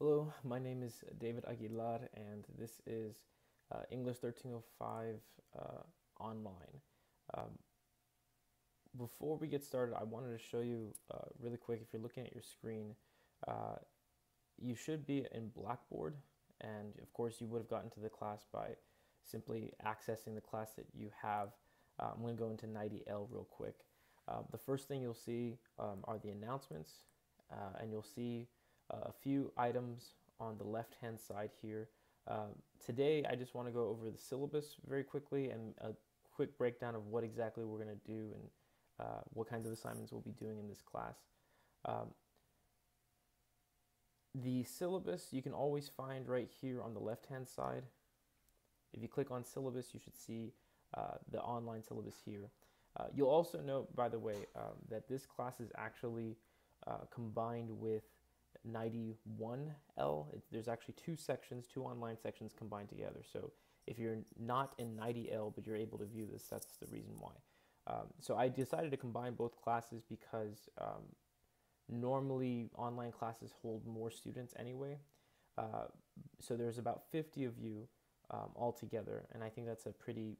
Hello, my name is David Aguilar, and this is English 1305 online. Um, Before we get started, I wanted to show you really quick. If you're looking at your screen, uh, you should be in Blackboard, and of course, you would have gotten to the class by simply accessing the class that you have. I'm going to go into 90L real quick. The first thing you'll see are the announcements, and you'll see a few items on the left-hand side here. Today, I just want to go over the syllabus very quickly and a quick breakdown of what exactly we're going to do and what kinds of assignments we'll be doing in this class. Um, the syllabus you can always find right here on the left-hand side. If you click on syllabus, you should see the online syllabus here. You'll also note, by the way, that this class is actually combined with 91L. There's actually two sections, two online sections combined together. So if you're not in 90L, but you're able to view this, that's the reason why. So I decided to combine both classes because normally online classes hold more students anyway. So there's about 50 of you all together, and I think that's a pretty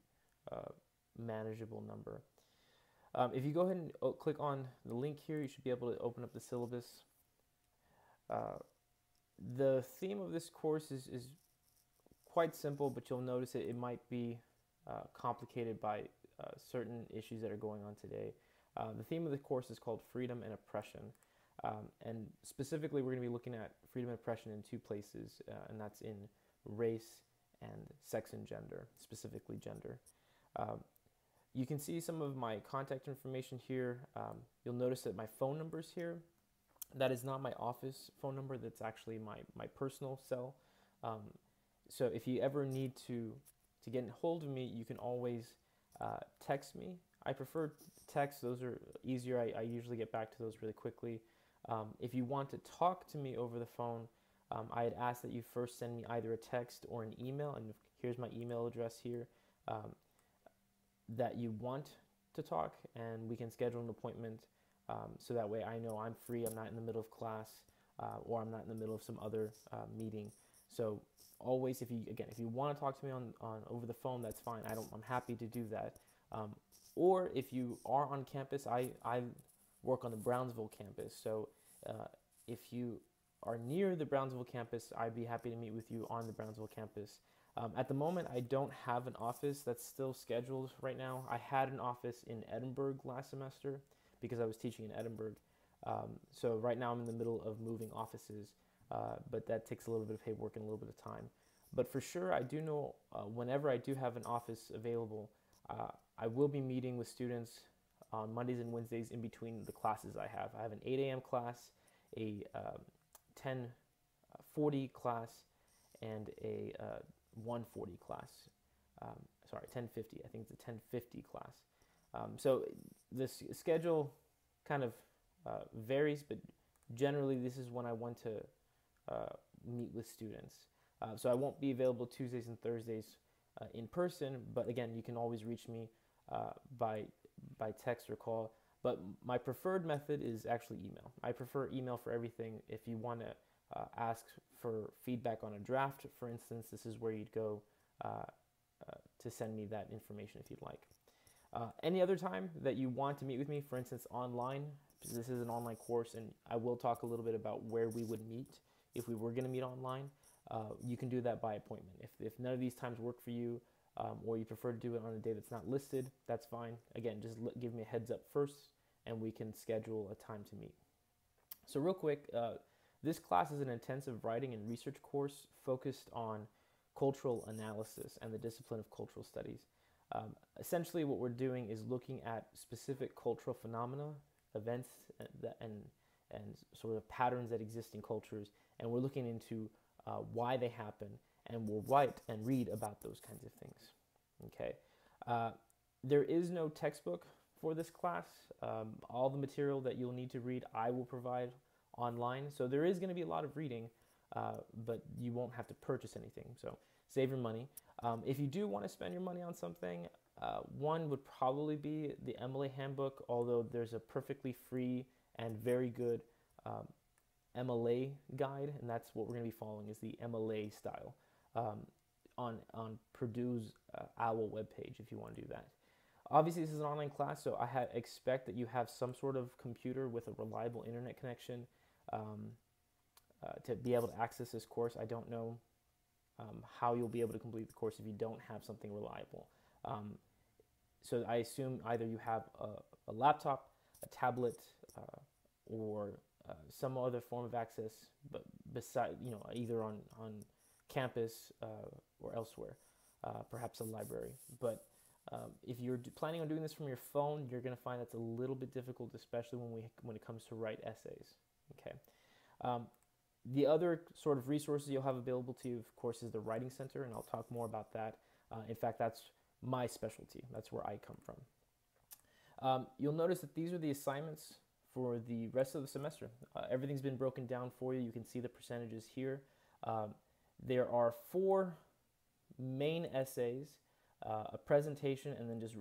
manageable number. If you go ahead and click on the link here, you should be able to open up the syllabus. The theme of this course is quite simple, but you'll notice it might be complicated by certain issues that are going on today. The theme of the course is called Freedom and Oppression. And specifically, we're going to be looking at freedom and oppression in two places, and that's in race and sex and gender, specifically gender. You can see some of my contact information here. You'll notice that my phone number is here. That is not my office phone number. That's actually my personal cell. So if you ever need to get a hold of me, you can always text me. I prefer text. Those are easier. I usually get back to those really quickly. If you want to talk to me over the phone, I'd ask that you first send me either a text or an email. And here's my email address here. That you want to talk, and we can schedule an appointment so that way I know I'm free, I'm not in the middle of class, or I'm not in the middle of some other meeting. So always, if you want to talk to me on over the phone, that's fine. I'm happy to do that. Or if you are on campus, I work on the Brownsville campus. So if you are near the Brownsville campus, I'd be happy to meet with you on the Brownsville campus. At the moment, I don't have an office that's still scheduled right now. I had an office in Edinburgh last semester because I was teaching in Edinburgh. So right now I'm in the middle of moving offices, but that takes a little bit of paperwork and a little bit of time. But for sure, I do know whenever I do have an office available, I will be meeting with students on Mondays and Wednesdays in between the classes I have. I have an 8 a.m. class, a 10:40 class, and a 1:40 class. Sorry, 10:50. I think it's a 10:50 class. So this schedule kind of varies, but generally this is when I want to meet with students. So I won't be available Tuesdays and Thursdays in person, but again, you can always reach me by text or call. But my preferred method is actually email. I prefer email for everything. If you want to ask for feedback on a draft, for instance, this is where you'd go to send me that information if you'd like. Any other time that you want to meet with me, for instance, online, this is an online course, and I will talk a little bit about where we would meet if we were going to meet online. You can do that by appointment. If none of these times work for you, or you prefer to do it on a day that's not listed, that's fine. Again, just give me a heads up first, and we can schedule a time to meet. So real quick, this class is an intensive writing and research course focused on cultural analysis and the discipline of cultural studies. Essentially, what we're doing is looking at specific cultural phenomena, events, and sort of patterns that exist in cultures, and we're looking into why they happen, and we'll write and read about those kinds of things. Okay, there is no textbook for this class. All the material that you'll need to read, I will provide online. So there is going to be a lot of reading, but you won't have to purchase anything. So save your money. If you do want to spend your money on something, one would probably be the Emily Handbook, although there's a perfectly free and very good MLA guide, and that's what we're going to be following is the MLA style on Purdue's OWL webpage if you want to do that. Obviously, this is an online class, so I expect that you have some sort of computer with a reliable internet connection to be able to access this course. I don't know how you'll be able to complete the course if you don't have something reliable. So I assume either you have a laptop, a tablet, or some other form of access, but beside, either on campus or elsewhere, perhaps a library. But if you're planning on doing this from your phone, you're going to find that's a little bit difficult, especially when it comes to write essays. Okay. The other sort of resources you'll have available to you, of course, is the Writing Center, and I'll talk more about that. In fact, that's my specialty. That's where I come from. You'll notice that these are the assignments for the rest of the semester. Everything's been broken down for you. You can see the percentages here. There are 4 main essays, a presentation, and then just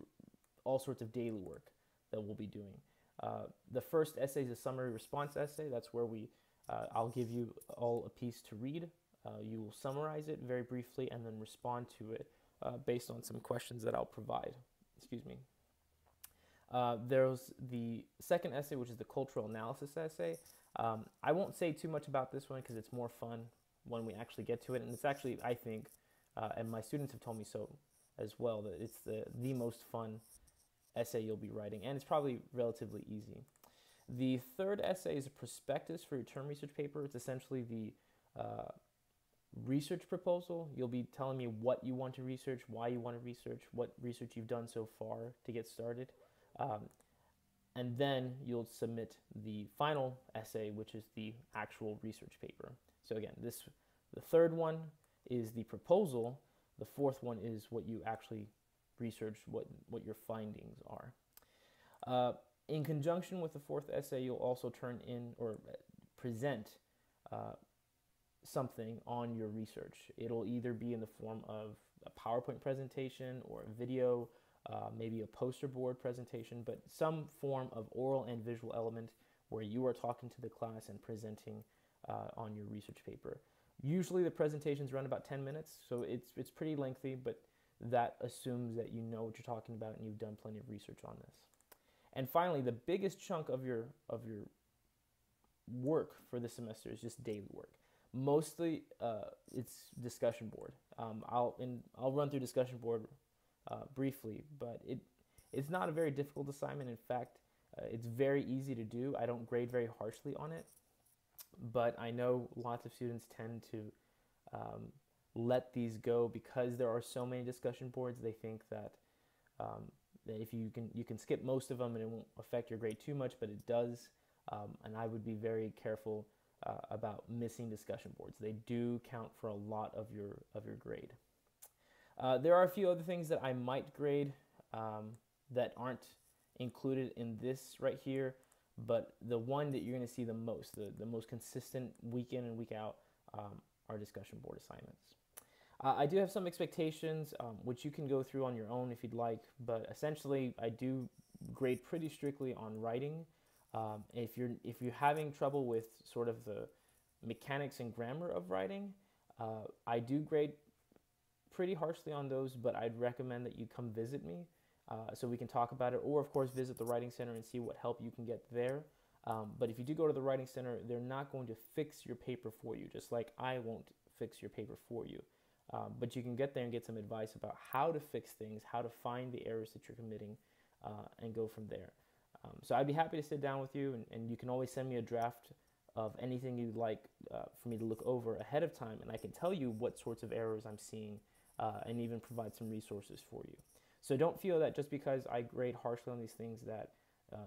all sorts of daily work that we'll be doing. The first essay is a summary response essay. That's where I'll give you all a piece to read. You will summarize it very briefly and then respond to it based on some questions that I'll provide. Excuse me. There's the second essay, which is the cultural analysis essay. I won't say too much about this one because it's more fun when we actually get to it. And it's actually, I think, and my students have told me so as well, that it's the most fun essay you'll be writing. And it's probably relatively easy. The third essay is a prospectus for your term research paper. It's essentially the research proposal. You'll be telling me what you want to research, why you want to research, what research you've done so far to get started. And then you'll submit the final essay, which is the actual research paper. So again, the third one is the proposal. The fourth one is what you actually researched, what your findings are. In conjunction with the fourth essay, you'll also turn in or present something on your research. It'll either be in the form of a PowerPoint presentation or a video, maybe a poster board presentation, but some form of oral and visual element where you are talking to the class and presenting on your research paper. Usually the presentations run about 10 minutes, so it's pretty lengthy, but that assumes that you know what you're talking about and you've done plenty of research on this. And finally, the biggest chunk of your work for this semester is just daily work. Mostly, it's discussion board. I'll run through discussion board briefly, but it's not a very difficult assignment. In fact, it's very easy to do. I don't grade very harshly on it, but I know lots of students tend to let these go because there are so many discussion boards. They think that if you can skip most of them and it won't affect your grade too much, but it does. And I would be very careful about missing discussion boards. They do count for a lot of your grade. There are a few other things that I might grade that aren't included in this right here, but the one that you're going to see the most consistent week in and week out are discussion board assignments. I do have some expectations, which you can go through on your own if you'd like, but essentially I do grade pretty strictly on writing. If you're having trouble with sort of the mechanics and grammar of writing, I do grade pretty harshly on those, but I'd recommend that you come visit me so we can talk about it, or of course visit the Writing Center and see what help you can get there. But if you do go to the Writing Center, they're not going to fix your paper for you, just like I won't fix your paper for you. But you can get there and get some advice about how to fix things, how to find the errors that you're committing, and go from there. So I'd be happy to sit down with you, and you can always send me a draft of anything you'd like for me to look over ahead of time, and I can tell you what sorts of errors I'm seeing and even provide some resources for you. So don't feel that just because I grade harshly on these things that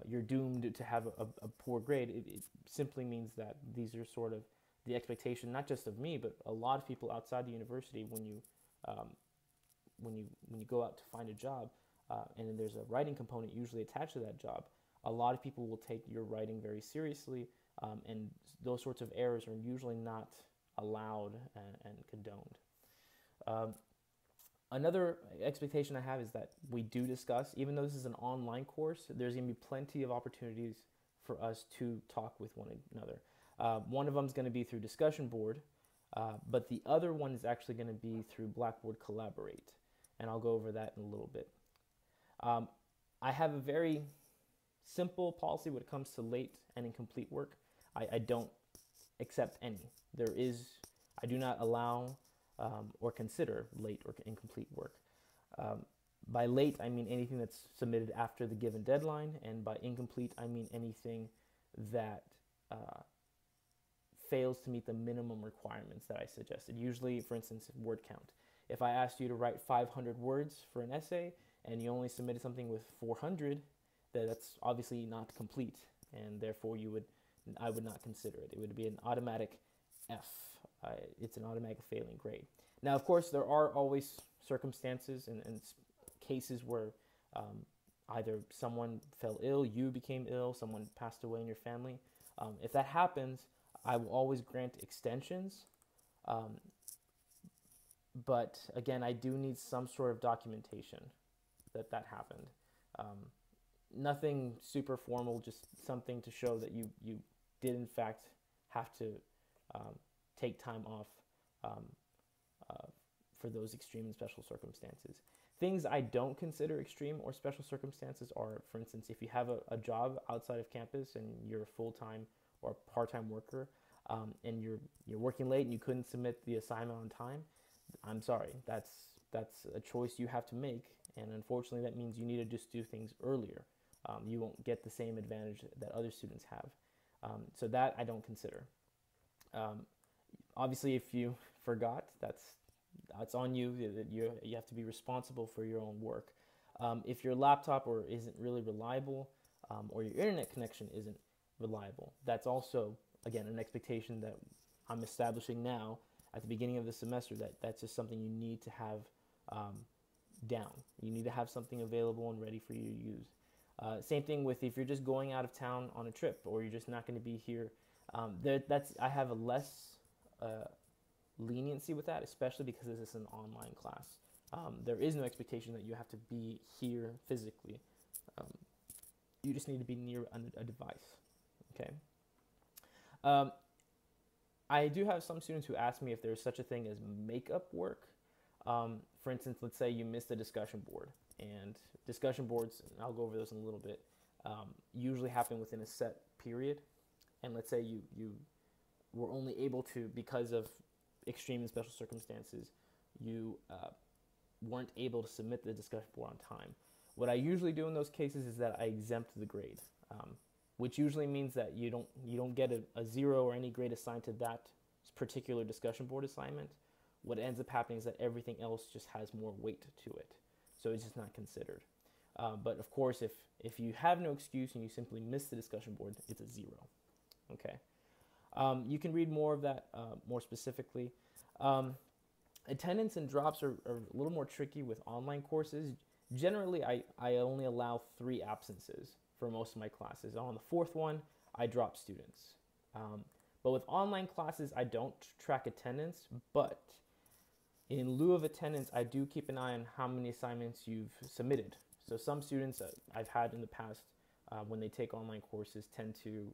you're doomed to have a poor grade. It simply means that these are sort of the expectation, not just of me, but a lot of people outside the university when you go out to find a job, and then there's a writing component usually attached to that job. A lot of people will take your writing very seriously, and those sorts of errors are usually not allowed and condoned. Another expectation I have is that we do discuss, even though this is an online course, there's going to be plenty of opportunities for us to talk with one another. One of them is going to be through discussion board, but the other one is actually going to be through Blackboard Collaborate, and I'll go over that in a little bit. I have a very simple policy when it comes to late and incomplete work. I don't accept any. I do not allow or consider late or incomplete work. By late, I mean anything that's submitted after the given deadline, and by incomplete, I mean anything that fails to meet the minimum requirements that I suggested. Usually, for instance, word count. If I asked you to write 500 words for an essay and you only submitted something with 400, then that's obviously not complete, and therefore I would not consider it. It would be an automatic F. It's an automatic failing grade. Now, of course, there are always circumstances and cases where either someone fell ill, you became ill, someone passed away in your family. If that happens, I will always grant extensions. But again, I do need some sort of documentation that happened. Nothing super formal, just something to show that you did in fact have to take time off for those extreme and special circumstances. Things I don't consider extreme or special circumstances are, for instance, if you have a job outside of campus and you're a full-time or part-time worker, and you're working late and you couldn't submit the assignment on time, I'm sorry, that's a choice you have to make, and unfortunately that means you need to just do things earlier. You won't get the same advantage that other students have. So that I don't consider. Obviously, if you forgot, that's on you. You have to be responsible for your own work. If your laptop isn't really reliable, or your internet connection isn't reliable, that's also, again, an expectation that I'm establishing now at the beginning of the semester, that's just something you need to have down. You need to have something available and ready for you to use. Same thing with if you're just going out of town on a trip, or you're just not going to be here. I have a less leniency with that, especially because this is an online class. There is no expectation that you have to be here physically. You just need to be near a device. Okay. I do have some students who ask me if there's such a thing as makeup work. For instance, let's say you missed a discussion board, and discussion boards, and I'll go over those in a little bit, usually happen within a set period. And let's say you were only able to, because of extreme and special circumstances, you weren't able to submit the discussion board on time. What I usually do in those cases is that I exempt the grade, which usually means that you don't get a 0 or any grade assigned to that particular discussion board assignment. What ends up happening is that everything else just has more weight to it, so it's just not considered. But of course, if you have no excuse and you simply miss the discussion board, it's a 0. Okay. You can read more of that more specifically. Attendance and drops are a little more tricky with online courses. Generally, I only allow 3 absences for most of my classes. On the 4th one, I drop students. But with online classes, I don't track attendance, but in lieu of attendance, I do keep an eye on how many assignments you've submitted. So some students I've had in the past, when they take online courses, tend to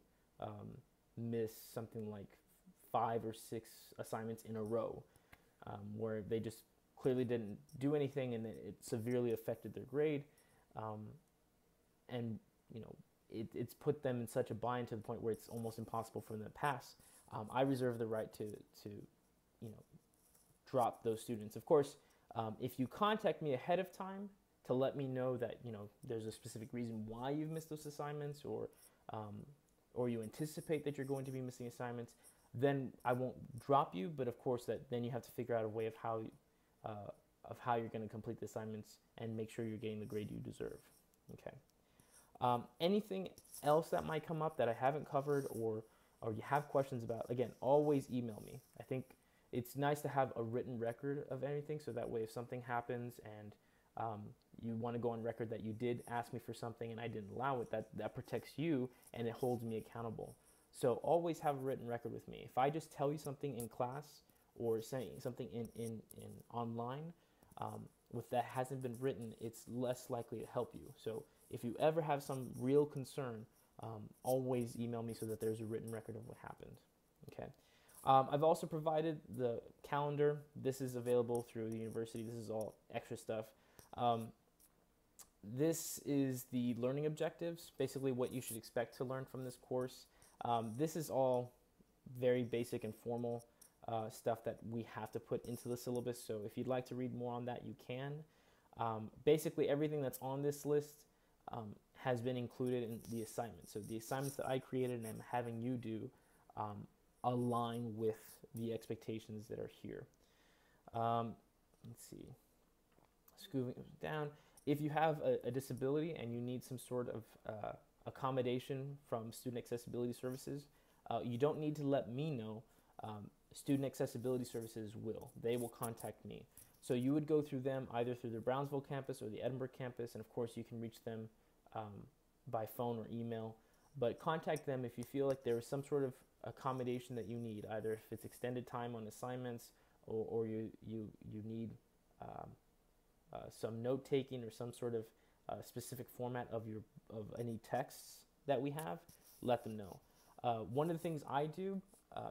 miss something like 5 or 6 assignments in a row, where they just clearly didn't do anything and it severely affected their grade. And it's put them in such a bind to the point where it's almost impossible for them to pass. I reserve the right to drop those students. Of course, if you contact me ahead of time to let me know that there's a specific reason why you've missed those assignments, or you anticipate that you're going to be missing assignments, then I won't drop you. But of course, then you have to figure out a way of how you're going to complete the assignments and make sure you're getting the grade you deserve. Okay. Anything else that might come up that I haven't covered, or you have questions about, again, always email me. I think it's nice to have a written record of anything, so that way if something happens and you want to go on record that you did ask me for something and I didn't allow it, that protects you and it holds me accountable. So always have a written record with me. If I just tell you something in class or saying something in online, if that hasn't been written, it's less likely to help you. So if you ever have some real concern, always email me so that there's a written record of what happened. Okay. I've also provided the calendar. This is available through the university. This is all extra stuff. This is the learning objectives, basically what you should expect to learn from this course. This is all very basic and formal stuff that we have to put into the syllabus. So if you'd like to read more on that, you can. Basically, everything that's on this list has been included in the assignment. So the assignments that I created and I'm having you do align with the expectations that are here. Let's see. Scooting down. If you have a disability and you need some sort of accommodation from Student Accessibility Services, you don't need to let me know. Student Accessibility Services will. They will contact me. So you would go through them either through the Brownsville campus or the Edinburgh campus, and of course you can reach them by phone or email. But contact them if you feel like there is some sort of accommodation that you need, either if it's extended time on assignments or you need some note taking or some sort of specific format of any texts that we have. Let them know. One of the things I do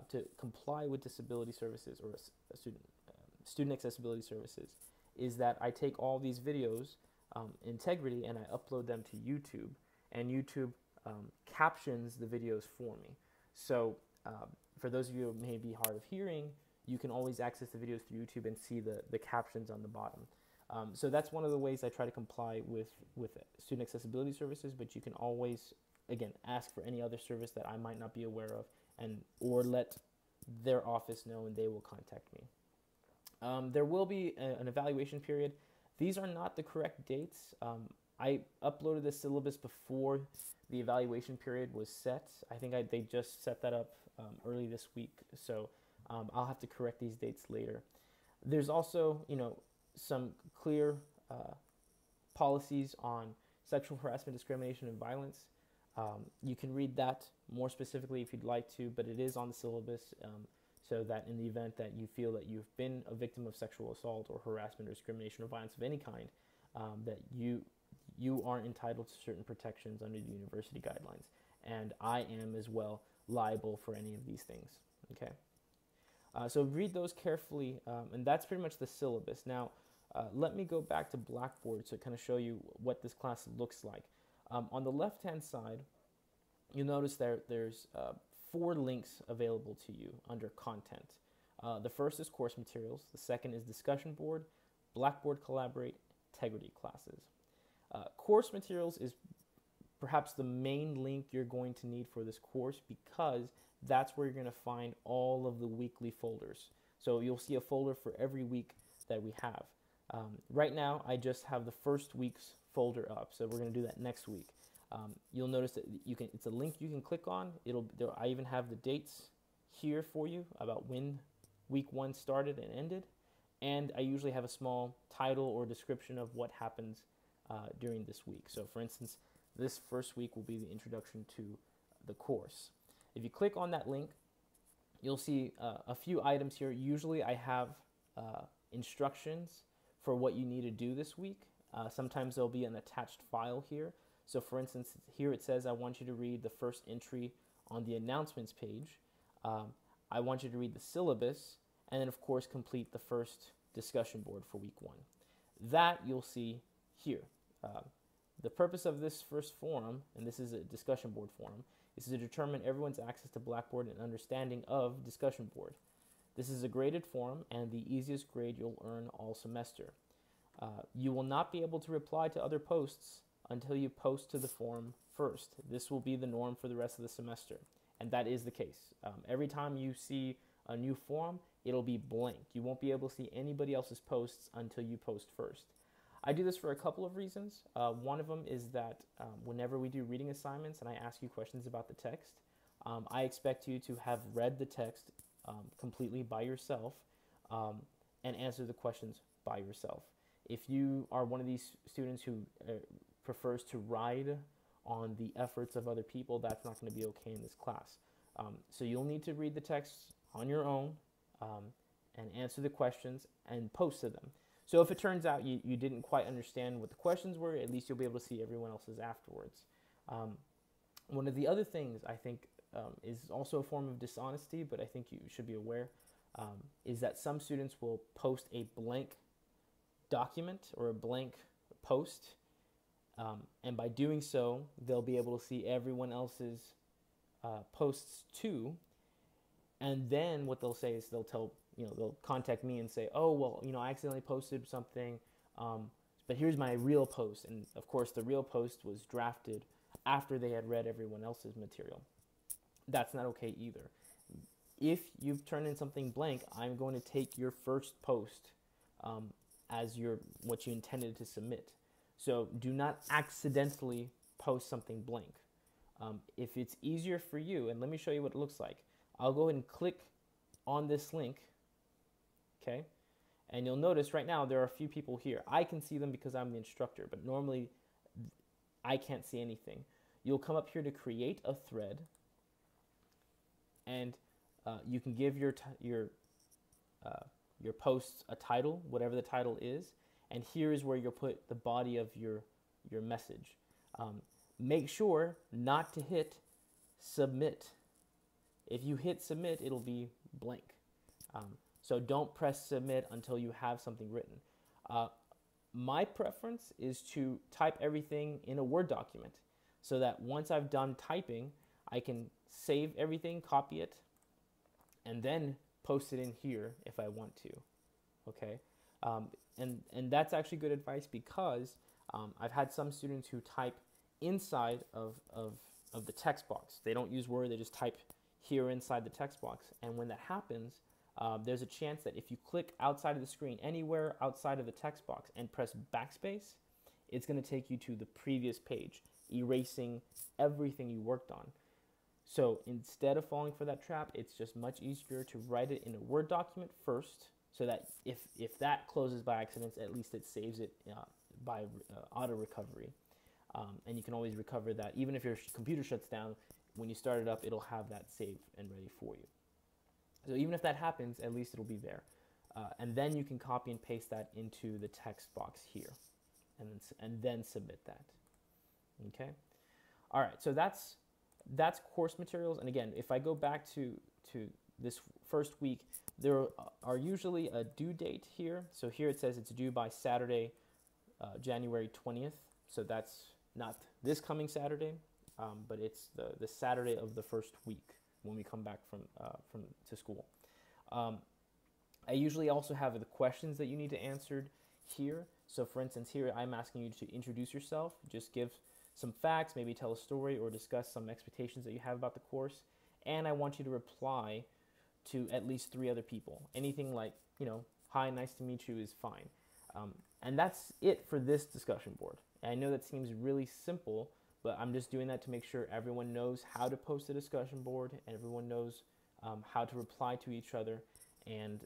to comply with disability services or student accessibility services is that I take all these videos integrity and I upload them to YouTube, and YouTube captions the videos for me. So for those of you who may be hard of hearing, you can always access the videos through YouTube and see the captions on the bottom. So that's one of the ways I try to comply with student accessibility services, but you can always, again, ask for any other service that I might not be aware of, or let their office know and they will contact me. There will be an evaluation period. These are not the correct dates. I uploaded the syllabus before the evaluation period was set. I think they just set that up early this week, so I'll have to correct these dates later. There's also, some clear policies on sexual harassment, discrimination, and violence. You can read that more specifically if you'd like to, but it is on the syllabus, so that in the event that you feel that you've been a victim of sexual assault or harassment or discrimination or violence of any kind, that you aren't entitled to certain protections under the university guidelines. And I am as well liable for any of these things. Okay. So read those carefully, and that's pretty much the syllabus. Now, let me go back to Blackboard to kind of show you what this class looks like. On the left-hand side, you'll notice there's 4 links available to you under content. The first is course materials. The second is discussion board, Blackboard Collaborate, integrity classes. Course materials is perhaps the main link you're going to need for this course, because that's where you're going to find all of the weekly folders. So you'll see a folder for every week that we have. Right now, I just have the first week's folder up, so we're going to do that next week. You'll notice that it's a link you can click on. I even have the dates here for you about when week 1 started and ended, and I usually have a small title or description of what happens during this week. So for instance, this first week will be the introduction to the course. If you click on that link, you'll see a few items here. Usually I have instructions for what you need to do this week. Sometimes there'll be an attached file here. So for instance, here it says I want you to read the first entry on the announcements page. I want you to read the syllabus, and then of course complete the first discussion board for week 1. That you'll see here. The purpose of this first forum, and this is a discussion board forum, is to determine everyone's access to Blackboard and understanding of discussion board. This is a graded forum and the easiest grade you'll earn all semester. You will not be able to reply to other posts until you post to the forum first. This will be the norm for the rest of the semester, and that is the case. Every time you see a new forum, it'll be blank. You won't be able to see anybody else's posts until you post first. I do this for a couple of reasons. One of them is that whenever we do reading assignments and I ask you questions about the text, I expect you to have read the text completely by yourself and answer the questions by yourself. If you are one of these students who prefers to ride on the efforts of other people, that's not going to be okay in this class. So you'll need to read the text on your own and answer the questions and post to them. So if it turns out you didn't quite understand what the questions were, at least you'll be able to see everyone else's afterwards. One of the other things I think is also a form of dishonesty, but I think you should be aware, is that some students will post a blank document or a blank post, and by doing so, they'll be able to see everyone else's posts too. And then what they'll say is they'll contact me and say, oh, well, I accidentally posted something, but here's my real post. And of course, the real post was drafted after they had read everyone else's material. That's not okay either. If you've turned in something blank, I'm going to take your first post as what you intended to submit. So do not accidentally post something blank. If it's easier for you, and let me show you what it looks like. I'll go ahead and click on this link, okay? And you'll notice right now there are a few people here. I can see them because I'm the instructor, but normally I can't see anything. You'll come up here to create a thread, and you can give your posts a title, whatever the title is, and here is where you'll put the body of your message. Make sure not to hit submit. If you hit submit, it'll be blank. So don't press submit until you have something written. My preference is to type everything in a Word document so that once I've done typing, I can save everything, copy it, and then post it in here if I want to, okay? And that's actually good advice because I've had some students who type inside of the text box. They don't use Word, they just type here inside the text box. And when that happens, there's a chance that if you click outside of the screen, anywhere outside of the text box and press backspace, it's going to take you to the previous page, erasing everything you worked on. So instead of falling for that trap, it's just much easier to write it in a Word document first, so that if that closes by accident, at least it saves it by auto recovery. And you can always recover that. Even if your computer shuts down, when you start it up, it'll have that saved and ready for you. So even if that happens, at least it'll be there. And then you can copy and paste that into the text box here, and then submit that. Okay. All right. So that's course materials. And again, if I go back to this first week, there are usually a due date here. So here it says it's due by Saturday, January 20th. So that's not this coming Saturday, but it's the Saturday of the first week when we come back to school. I usually also have the questions that you need to answer here. So for instance, here I'm asking you to introduce yourself, just give some facts, maybe tell a story or discuss some expectations that you have about the course. And I want you to reply to at least 3 other people. Anything like, hi, nice to meet you is fine. And that's it for this discussion board. And I know that seems really simple, but I'm just doing that to make sure everyone knows how to post a discussion board and everyone knows how to reply to each other, and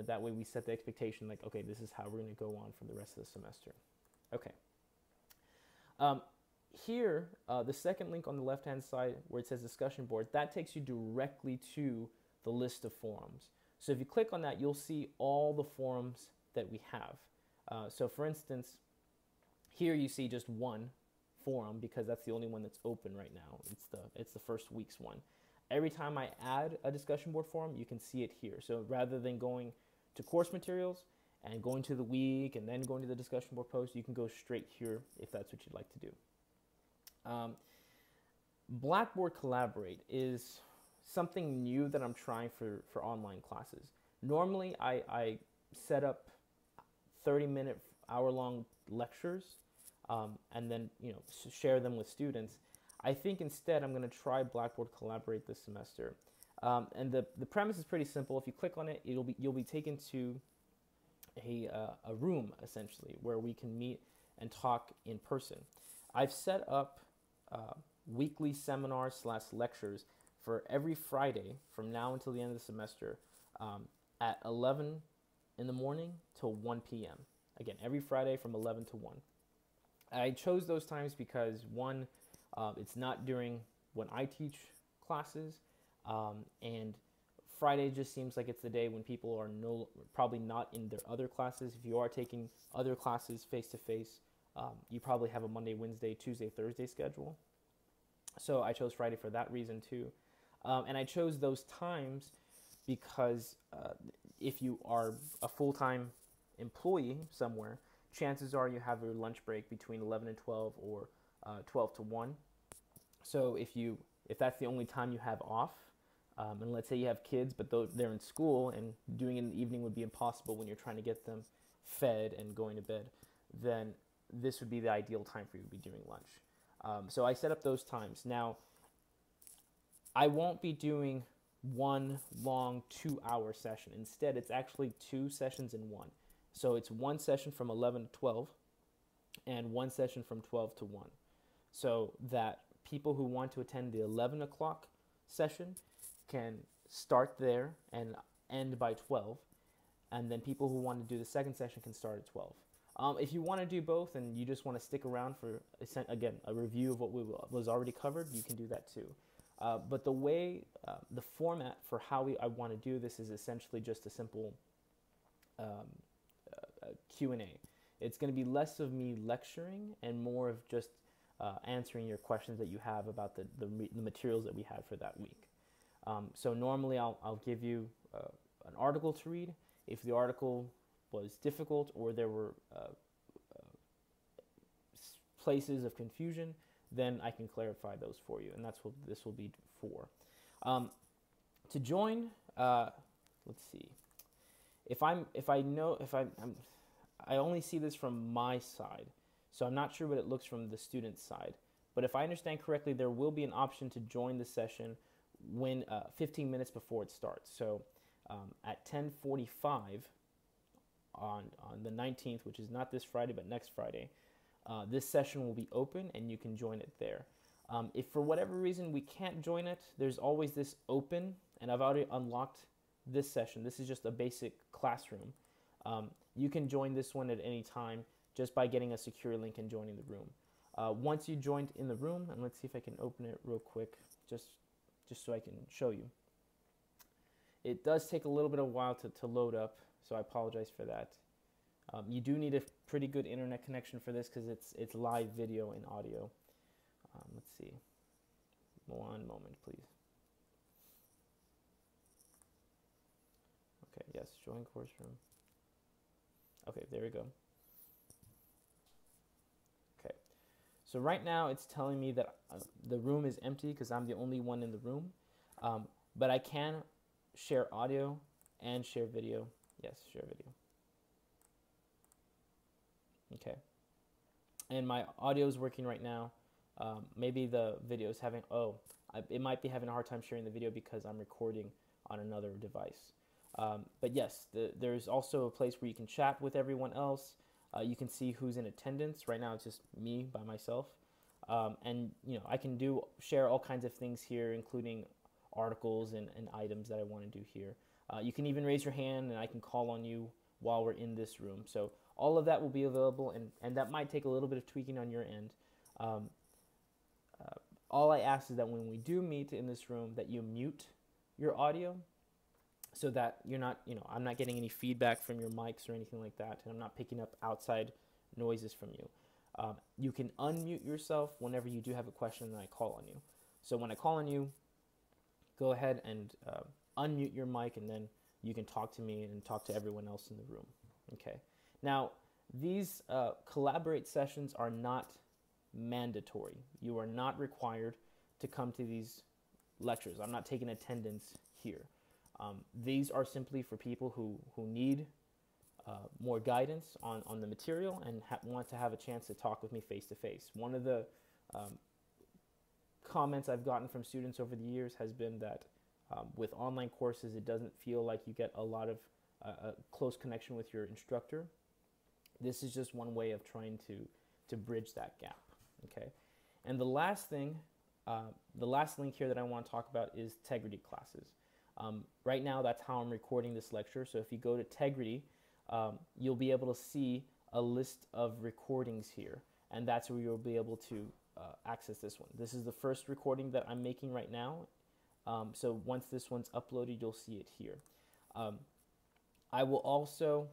that way we set the expectation like, okay, this is how we're going to go on for the rest of the semester. Okay. Here, the second link on the left-hand side where it says discussion board, that takes you directly to the list of forums. So if you click on that, you'll see all the forums that we have. So for instance, here you see just one forum because that's the only one that's open right now. It's the first week's one. Every time I add a discussion board forum, you can see it here. So rather than going to course materials and going to the week and then going to the discussion board post, you can go straight here if that's what you'd like to do. Blackboard Collaborate is something new that I'm trying for online classes. Normally, I set up 30-minute, hour-long lectures and then share them with students. I think instead I'm going to try Blackboard Collaborate this semester. And the premise is pretty simple. If you click on it, you'll be taken to a room essentially where we can meet and talk in person. I've set up weekly seminars / lectures for every Friday from now until the end of the semester at 11 in the morning till 1 p.m. Again, every Friday from 11 to 1. I chose those times because one, it's not during when I teach classes, and Friday just seems like it's the day when people are probably not in their other classes. If you are taking other classes face-to-face, you probably have a Monday, Wednesday, Tuesday, Thursday schedule. So I chose Friday for that reason too. And I chose those times because if you are a full-time employee somewhere, chances are you have your lunch break between 11 and 12 or 12 to 1. So if that's the only time you have off, and let's say you have kids, but they're in school and doing it in the evening would be impossible when you're trying to get them fed and going to bed, then this would be the ideal time for you to be doing lunch. So I set up those times. Now, I won't be doing one long 2-hour session. Instead, it's actually 2 sessions in one. So it's one session from 11 to 12 and one session from 12 to 1. So that people who want to attend the 11 o'clock session can start there and end by 12. And then people who want to do the second session can start at 12. If you want to do both and you just want to stick around for, again, a review of what was already covered, you can do that too. But the format for how I want to do this is essentially just a simple Q&A. It's going to be less of me lecturing and more of just answering your questions that you have about the materials that we had for that week. So normally I'll give you an article to read. If the article was difficult or there were places of confusion, then I can clarify those for you, and that's what this will be for. To join, let's see. I only see this from my side, so I'm not sure what it looks from the student's side. But if I understand correctly, there will be an option to join the session when 15 minutes before it starts. So at 10:45 on the 19th, which is not this Friday but next Friday, this session will be open and you can join it there. If for whatever reason we can't join it, there's always this open, and I've already unlocked this session. This is just a basic classroom. You can join this one at any time just by getting a secure link and joining the room. Once you joined in the room, and let's see if I can open it real quick, just so I can show you. It does take a little bit of a while to load up, so I apologize for that. You do need a pretty good internet connection for this because it's live video and audio. Let's see. One moment, please. Okay, yes, join course room. Okay, there we go. Okay, so right now it's telling me that the room is empty because I'm the only one in the room, but I can share audio and share video. Yes, share video. Okay, and my audio is working right now. Maybe the video is having, it might be having a hard time sharing the video because I'm recording on another device. But yes, there's also a place where you can chat with everyone else. You can see who's in attendance. Right now it's just me by myself. And I can share all kinds of things here, including articles and items that I want to do here. You can even raise your hand and I can call on you while we're in this room. So all of that will be available, and that might take a little bit of tweaking on your end. All I ask is that when we do meet in this room that you mute your audio so that you're not, I'm not getting any feedback from your mics or anything like that, and I'm not picking up outside noises from you. You can unmute yourself whenever you do have a question and I call on you. So when I call on you, go ahead and unmute your mic, and then you can talk to me and talk to everyone else in the room. Okay. Now, these collaborate sessions are not mandatory. You are not required to come to these lectures. I'm not taking attendance here. These are simply for people who need more guidance on the material and want to have a chance to talk with me face to face. One of the comments I've gotten from students over the years has been that with online courses, it doesn't feel like you get a lot of a close connection with your instructor. This is just one way of trying to bridge that gap. Okay, and the last thing, the last link here that I want to talk about is Tegrity classes. Right now, that's how I'm recording this lecture. So if you go to Tegrity, you'll be able to see a list of recordings here, and that's where you'll be able to access this one. This is the first recording that I'm making right now. So once this one's uploaded, you'll see it here. I will also,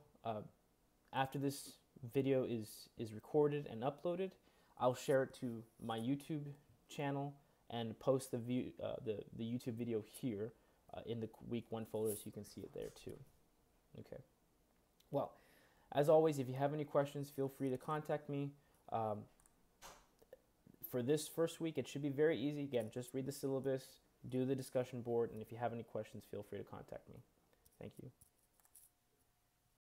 after this video is recorded and uploaded, I'll share it to my YouTube channel and post the YouTube video here in the week 1 folder, so you can see it there too. Okay. Well, as always, if you have any questions, feel free to contact me. For this first week, it should be very easy. Again, just read the syllabus, do the discussion board, and if you have any questions, feel free to contact me. Thank you.